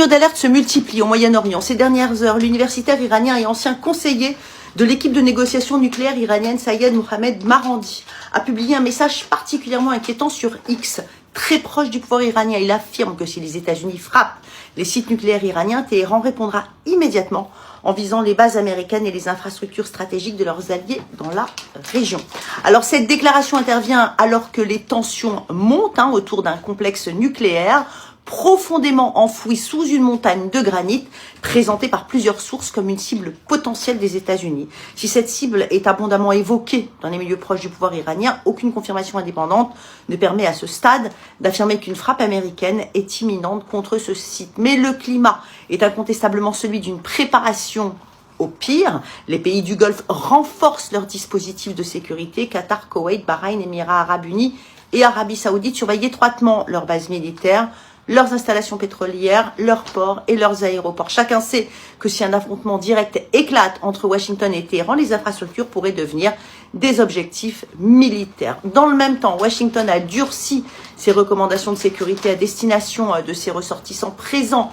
signaux d'alerte se multiplient au Moyen-Orient. Ces dernières heures, l'universitaire iranien et ancien conseiller de l'équipe de négociation nucléaire iranienne Sayed Mohamed Marandi a publié un message particulièrement inquiétant sur X, très proche du pouvoir iranien. Il affirme que si les États-Unis frappent les sites nucléaires iraniens, Téhéran répondra immédiatement en visant les bases américaines et les infrastructures stratégiques de leurs alliés dans la région. Alors cette déclaration intervient alors que les tensions montent autour d'un complexe nucléaire profondément enfoui sous une montagne de granit, présentée par plusieurs sources comme une cible potentielle des États-Unis. Si cette cible est abondamment évoquée dans les milieux proches du pouvoir iranien, aucune confirmation indépendante ne permet à ce stade d'affirmer qu'une frappe américaine est imminente contre ce site. Mais le climat est incontestablement celui d'une préparation au pire. Les pays du Golfe renforcent leurs dispositifs de sécurité. Qatar, Koweït, Bahreïn, Émirats arabes unis et Arabie saoudite surveillent étroitement leurs bases militaires, leurs installations pétrolières, leurs ports et leurs aéroports. Chacun sait que si un affrontement direct éclate entre Washington et Téhéran, les infrastructures pourraient devenir des objectifs militaires. Dans le même temps, Washington a durci ses recommandations de sécurité à destination de ses ressortissants présents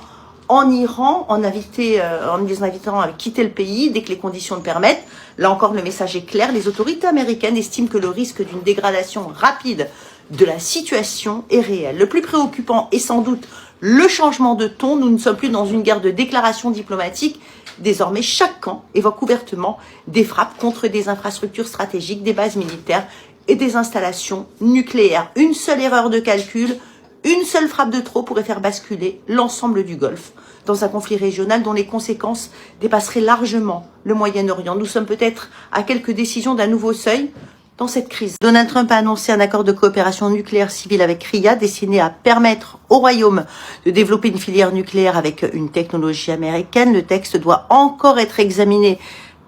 en Iran, en les invitant à quitter le pays dès que les conditions le permettent. Là encore, le message est clair. Les autorités américaines estiment que le risque d'une dégradation rapide de la situation est réel. Le plus préoccupant est sans doute le changement de ton. Nous ne sommes plus dans une guerre de déclarations diplomatiques. Désormais, chaque camp évoque ouvertement des frappes contre des infrastructures stratégiques, des bases militaires et des installations nucléaires. Une seule erreur de calcul, une seule frappe de trop pourrait faire basculer l'ensemble du Golfe dans un conflit régional dont les conséquences dépasseraient largement le Moyen-Orient. Nous sommes peut-être à quelques décisions d'un nouveau seuil dans cette crise. Donald Trump a annoncé un accord de coopération nucléaire civile avec Riyad destiné à permettre au Royaume de développer une filière nucléaire avec une technologie américaine. Le texte doit encore être examiné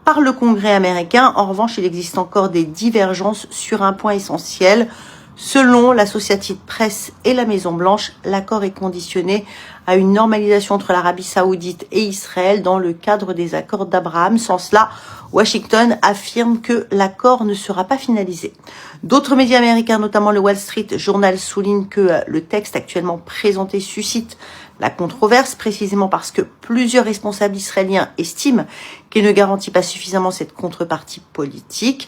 par le Congrès américain. En revanche, il existe encore des divergences sur un point essentiel. Selon l'Associated Press et la Maison-Blanche, l'accord est conditionné à une normalisation entre l'Arabie Saoudite et Israël dans le cadre des accords d'Abraham. Sans cela, Washington affirme que l'accord ne sera pas finalisé. D'autres médias américains, notamment le Wall Street Journal, soulignent que le texte actuellement présenté suscite la controverse, précisément parce que plusieurs responsables israéliens estiment qu'il ne garantit pas suffisamment cette contrepartie politique.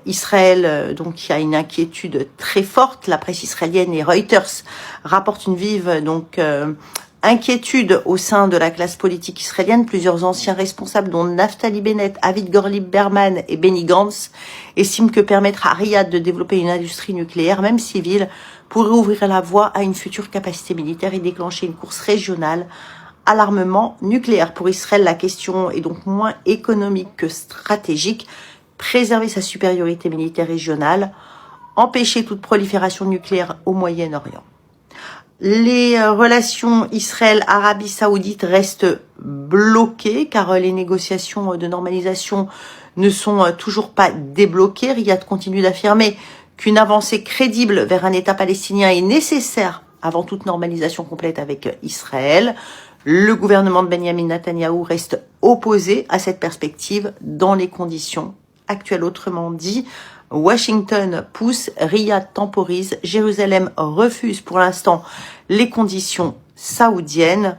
Israël, donc, il y a une inquiétude très forte. La presse israélienne et Reuters rapportent une vive inquiétude au sein de la classe politique israélienne. Plusieurs anciens responsables, dont Naftali Bennett, Avigdor Lieberman et Benny Gantz, estiment que permettre à Riyad de développer une industrie nucléaire, même civile, pourrait ouvrir la voie à une future capacité militaire et déclencher une course régionale à l'armement nucléaire. Pour Israël, la question est donc moins économique que stratégique. Préserver sa supériorité militaire régionale, empêcher toute prolifération nucléaire au Moyen-Orient. Les relations Israël-Arabie Saoudite restent bloquées car les négociations de normalisation ne sont toujours pas débloquées. Riyad continue d'affirmer qu'une avancée crédible vers un État palestinien est nécessaire avant toute normalisation complète avec Israël. Le gouvernement de Benjamin Netanyahou reste opposé à cette perspective dans les conditions actuelles. Autrement dit, Washington pousse, Riyad temporise, Jérusalem refuse pour l'instant les conditions saoudiennes.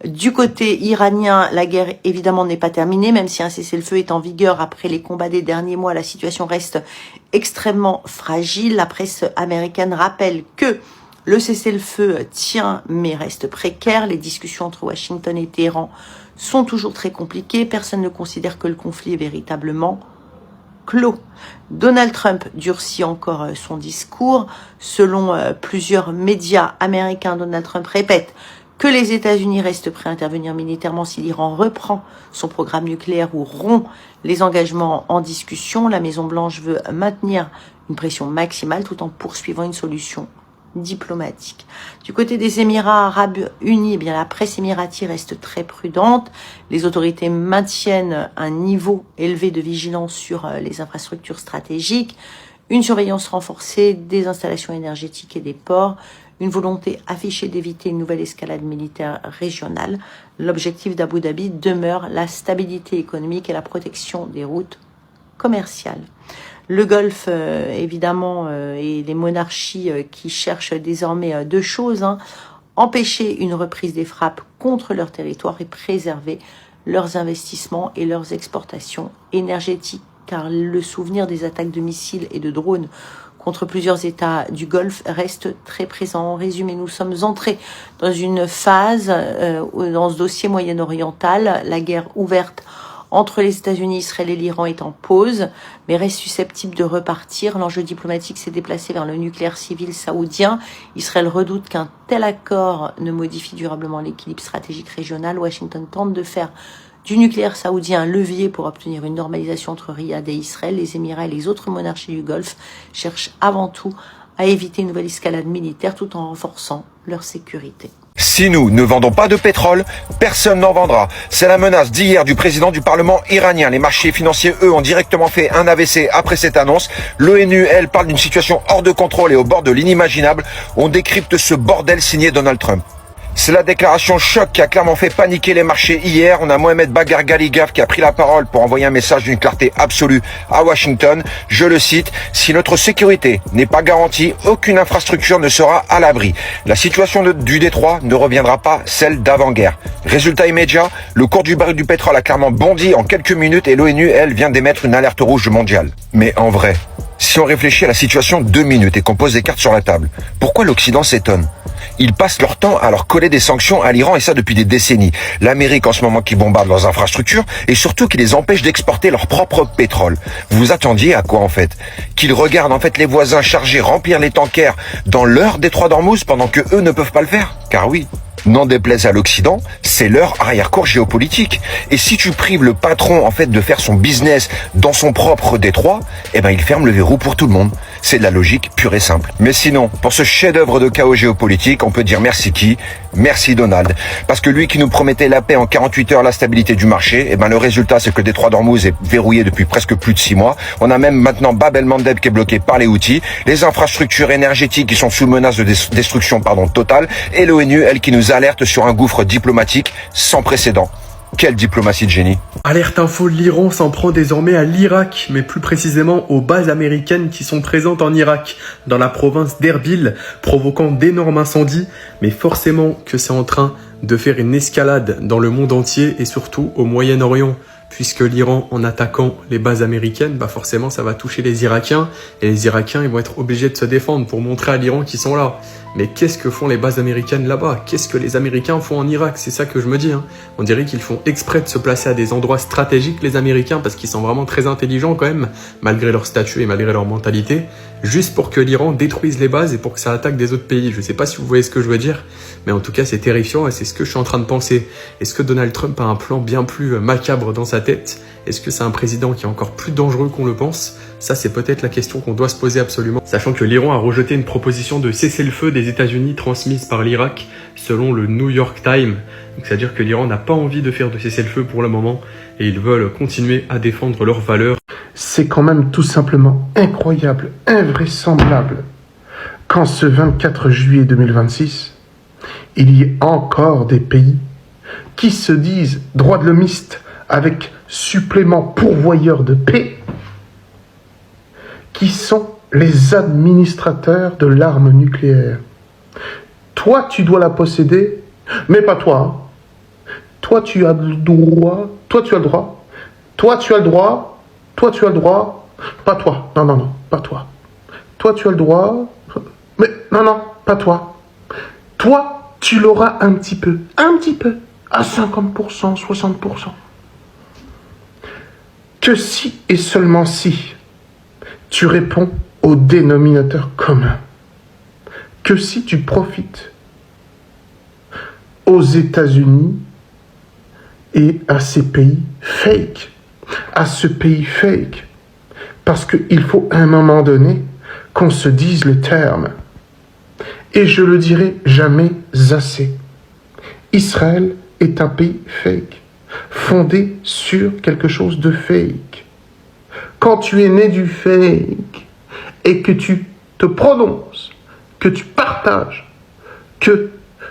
Du côté iranien, la guerre évidemment n'est pas terminée, même si un cessez-le-feu est en vigueur après les combats des derniers mois, la situation reste extrêmement fragile. La presse américaine rappelle que le cessez-le-feu tient mais reste précaire. Les discussions entre Washington et Téhéran sont toujours très compliquées. Personne ne considère que le conflit est véritablement clos. Donald Trump durcit encore son discours. Selon plusieurs médias américains, Donald Trump répète que les États-Unis restent prêts à intervenir militairement si l'Iran reprend son programme nucléaire ou rompt les engagements en discussion. La Maison-Blanche veut maintenir une pression maximale tout en poursuivant une solution diplomatique. Du côté des Émirats arabes unis, eh bien, la presse émirati reste très prudente. Les autorités maintiennent un niveau élevé de vigilance sur les infrastructures stratégiques, une surveillance renforcée des installations énergétiques et des ports, une volonté affichée d'éviter une nouvelle escalade militaire régionale. L'objectif d'Abu Dhabi demeure la stabilité économique et la protection des routes commerciales. Le Golfe, évidemment, et les monarchies qui cherchent désormais deux choses, empêcher une reprise des frappes contre leur territoire et préserver leurs investissements et leurs exportations énergétiques, car le souvenir des attaques de missiles et de drones contre plusieurs États du Golfe reste très présent. En résumé, nous sommes entrés dans une phase, dans ce dossier moyen-oriental, la guerre ouverte entre les États-Unis, Israël et l'Iran est en pause, mais reste susceptible de repartir. L'enjeu diplomatique s'est déplacé vers le nucléaire civil saoudien. Israël redoute qu'un tel accord ne modifie durablement l'équilibre stratégique régional. Washington tente de faire du nucléaire saoudien un levier pour obtenir une normalisation entre Riyad et Israël. Les Émirats et les autres monarchies du Golfe cherchent avant tout à éviter une nouvelle escalade militaire tout en renforçant leur sécurité. Si nous ne vendons pas de pétrole, personne n'en vendra. C'est la menace d'hier du président du Parlement iranien. Les marchés financiers, eux, ont directement fait un AVC après cette annonce. L'ONU, elle, parle d'une situation hors de contrôle et au bord de l'inimaginable. On décrypte ce bordel signé Donald Trump. C'est la déclaration choc qui a clairement fait paniquer les marchés hier. On a Mohamed Bagar Galligaf qui a pris la parole pour envoyer un message d'une clarté absolue à Washington. Je le cite, « Si notre sécurité n'est pas garantie, aucune infrastructure ne sera à l'abri. La situation du détroit ne reviendra pas celle d'avant-guerre. » Résultat immédiat, le cours du baril du pétrole a clairement bondi en quelques minutes et l'ONU, elle, vient d'émettre une alerte rouge mondiale. Mais en vrai, si on réfléchit à la situation 2 minutes et qu'on pose des cartes sur la table, pourquoi l'Occident s'étonne ? Ils passent leur temps à leur coller des sanctions à l'Iran et ça depuis des décennies. L'Amérique en ce moment qui bombarde leurs infrastructures et surtout qui les empêche d'exporter leur propre pétrole. Vous vous attendiez à quoi en fait ? Qu'ils regardent en fait les voisins chargés remplir les tankers dans leur détroit d'Ormuz pendant que eux ne peuvent pas le faire ? Car oui, n'en déplaise à l'Occident, c'est leur arrière-cour géopolitique. Et si tu prives le patron en fait de faire son business dans son propre détroit, eh ben il ferme le verrou pour tout le monde. C'est de la logique pure et simple. Mais sinon, pour ce chef-d'œuvre de chaos géopolitique, on peut dire merci qui ? Merci Donald. Parce que lui qui nous promettait la paix en 48 heures, la stabilité du marché, eh ben le résultat c'est que le détroit d'Ormuz est verrouillé depuis presque plus de 6 mois. On a même maintenant Bab el-Mandeb qui est bloqué par les Houthis, les infrastructures énergétiques qui sont sous menace de destruction totale, et l'ONU, elle, qui nous alerte sur un gouffre diplomatique sans précédent. Quelle diplomatie de génie. Alerte info, l'Iran s'en prend désormais à l'Irak, mais plus précisément aux bases américaines qui sont présentes en Irak, dans la province d'Erbil, provoquant d'énormes incendies, mais forcément que c'est en train de faire une escalade dans le monde entier et surtout au Moyen-Orient, puisque l'Iran, en attaquant les bases américaines, bah forcément ça va toucher les Irakiens, et les Irakiens ils vont être obligés de se défendre pour montrer à l'Iran qu'ils sont là. Mais qu'est-ce que font les bases américaines là-bas? Qu'est-ce que les Américains font en Irak? C'est ça que je me dis. On dirait qu'ils font exprès de se placer à des endroits stratégiques, les Américains, parce qu'ils sont vraiment très intelligents quand même, malgré leur statut et malgré leur mentalité, juste pour que l'Iran détruise les bases et pour que ça attaque des autres pays. Je sais pas si vous voyez ce que je veux dire, mais en tout cas c'est terrifiant et c'est ce que je suis en train de penser. Est-ce que Donald Trump a un plan bien plus macabre dans sa tête? Est-ce que c'est un président qui est encore plus dangereux qu'on le pense? Ça, c'est peut-être la question qu'on doit se poser absolument. Sachant que l'Iran a rejeté une proposition de cessez-le-feu des États-Unis transmise par l'Irak, selon le New York Times. C'est-à-dire que l'Iran n'a pas envie de faire de cessez-le-feu pour le moment et ils veulent continuer à défendre leurs valeurs. C'est quand même tout simplement incroyable, invraisemblable, qu'en ce 24 juillet 2026, il y ait encore des pays qui se disent droits de l'homiste avec supplément pourvoyeur de paix, qui sont les administrateurs de l'arme nucléaire. Toi, tu dois la posséder, mais pas toi. Toi, tu as le droit. Toi, tu as le droit. Toi, tu as le droit. Toi, tu as le droit. Pas toi. Non, non, non, pas toi. Toi, tu as le droit. Mais non, non, pas toi. Toi, tu l'auras un petit peu. Un petit peu. À 50%, 60%. Que si et seulement si tu réponds au dénominateur commun, que si tu profites aux États-Unis et à ces pays fake, à ce pays fake, parce qu'il faut à un moment donné qu'on se dise le terme, et je le dirai jamais assez. Israël est un pays fake, fondé sur quelque chose de fake. Quand tu es né du fake et que tu te prononces, que tu partages, que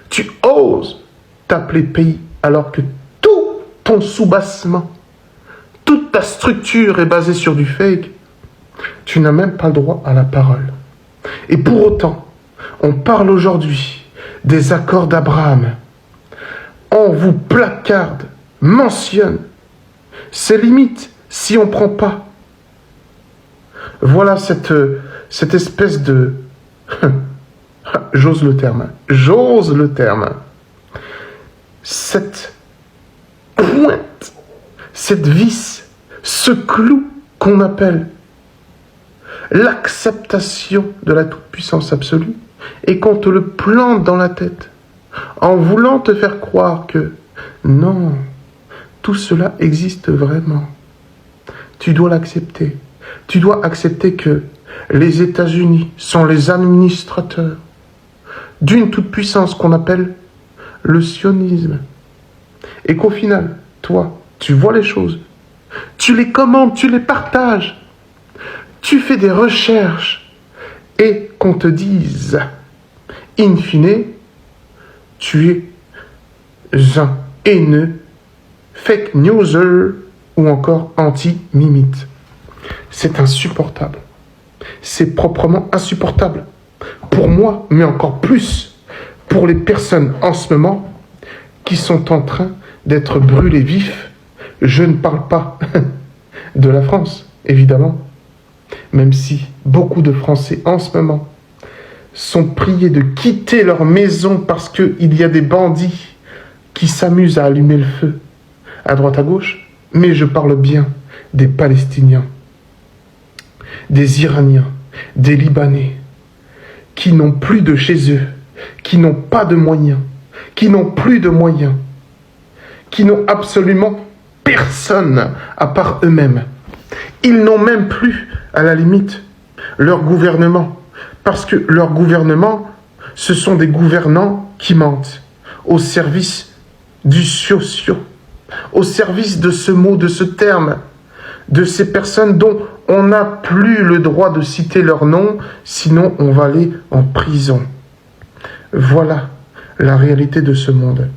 tu oses t'appeler pays alors que tout ton soubassement, toute ta structure est basée sur du fake, tu n'as même pas le droit à la parole. Et pour autant, on parle aujourd'hui des accords d'Abraham. On vous placarde, mentionne ses limites si on ne prend pas. Voilà cette espèce de... j'ose le terme. Cette pointe, cette vis, ce clou qu'on appelle l'acceptation de la toute-puissance absolue, et qu'on te le plante dans la tête, en voulant te faire croire que non, tout cela existe vraiment. Tu dois l'accepter. Tu dois accepter que les États-Unis sont les administrateurs d'une toute-puissance qu'on appelle le sionisme. Et qu'au final, toi, tu vois les choses, tu les commandes, tu les partages, tu fais des recherches, et qu'on te dise, in fine, tu es un haineux, fake newser ou encore anti-mimite. C'est insupportable. C'est proprement insupportable. Pour moi, mais encore plus pour les personnes en ce moment qui sont en train d'être brûlées vifs. Je ne parle pas de la France, évidemment, même si beaucoup de Français en ce moment sont priés de quitter leur maison parce qu'il y a des bandits qui s'amusent à allumer le feu à droite à gauche, mais je parle bien des Palestiniens, des Iraniens, des Libanais, qui n'ont plus de chez eux, qui n'ont pas de moyens, qui n'ont plus de moyens, qui n'ont absolument personne à part eux-mêmes. Ils n'ont même plus, à la limite, leur gouvernement, parce que leur gouvernement, ce sont des gouvernants qui mentent, au service du socio, au service de ce mot, de ce terme, de ces personnes dont on n'a plus le droit de citer leur nom, sinon on va aller en prison. Voilà la réalité de ce monde.